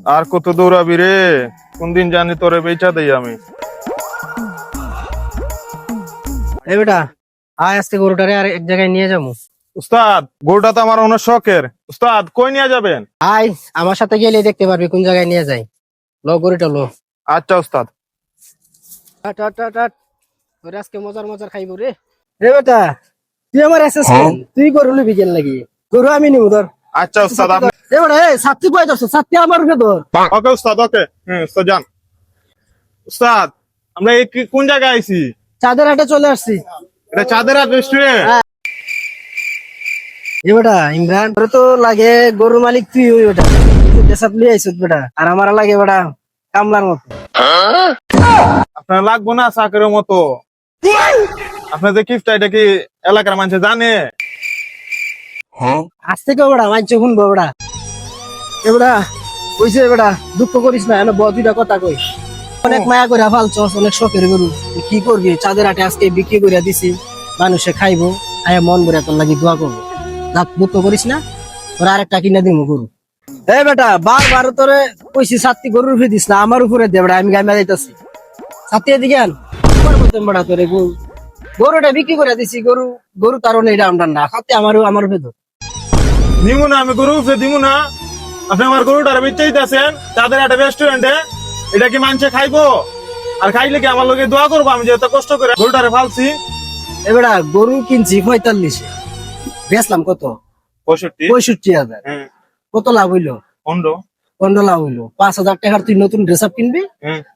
আর কত দৌড়াবি রে, কোন দিন জানি তোরে বেচা দেই আমি। এই বেটা আয় আজকে গরুটারে আর এক জায়গায় নিয়ে যাবো। উস্তাদ, গরুটা তো আমার অনেক শখের। উস্তাদ, কই নিয়ে যাবেন? আয় আমার সাথে গেলে দেখতে পারবি কোন জায়গায় নিয়ে যাই। লো গরুটা লো। আচ্ছা উস্তাদ। টাট টাট টাট টাট। তোরে আজকে মজার মজার খাইবো রে। রে বেটা তুই আমার অ্যাসিস্ট্যান্ট, তুই গরু নিবি কেন লাগি? গরু আমি নিবো ধর। আচ্ছা উস্তাদ, আপনি এ বেটা এই ছাত্রী কই যাচ্ছ? ছাত্রী আমার উপরে ধর। ওকে উস্তাদ, ওকে। উস্তাদ যান। উস্তাদ, আমরা এই কোন জায়গায় আইছি? চাঁদের হাটে চলে আসছি। এটা চাঁদের হাট রেস্টুরেন্ট। এ বেটা ইমরান, তোর তো লাগে গরু মালিক তুই ওই বেটা। দেশাত লিয়ে আইছিস বেটা, আর আমার লাগে বেটা কামলার মতো। আপনার লাগবো না চাকরের মতো। আপনার যে কিফটা, এটা কি এলাকার মানুষ জানে? আজ থেকে বেটা মানছে শুনবো বেটা। এ বেটা কইছে বেটা দুঃখ করিস না, এনে দুইটা কথা কই। অনেক মায়া করে ফালছস, অনেক শখের গরু, কি করবি? চাঁদের হাটে আজকে বিক্রি করে দিছি, মানুষে খাইবো, আয়া মন ভরে তোর লাগি দোয়া করবো। দুঃখ করিস না, তোর আরেকটা কিনা দিমু গরু। এই বেটা বারবার তোরে কইছি ছাত্রী গরুর উপরে দিস না, আমার উপরে দে বেটা, আমি গাইমা যাইতাছি। ছাত্রী এদিকে আন। আমার মতন বেটা তোরে গরুটা বিক্রি করে দিছি, গরু তার নেই রাউন্ডার না, ছাত্রী আমার ভেতর। দিমু না, আমি গরু ফে দিমু না। আপনি আমার গরুটার বেচে দিতেছেন চাঁদের হাটে রেস্টুরেন্টে। এটা কি মানুষে খাইবো? আর খাইলে কি আমার লোকে দোয়া করবো? আমি যে এত কষ্ট করে গরুটারে ফালছি। এবারে গরু কিনছি 45, বেচলাম কত? 65। 65,000। হ্যাঁ। কত লাভ হইলো? 15। 15 লাভ হইলো। 5,000 টাকার তুই নতুন ড্রেস আপ কিনবি,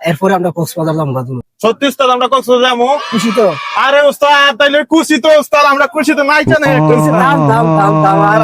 এরপরে আমরা কক্সবাজার যাবো ভাদু। সত্যি উস্তাদ, আমরা কক্সবাজার যাবো। খুশি তো? আরে উস্তাদ, তাইলে খুশি তো উস্তাদ, আমরা খুশি তো নাই জানে। দাম দাম দাম দাম আর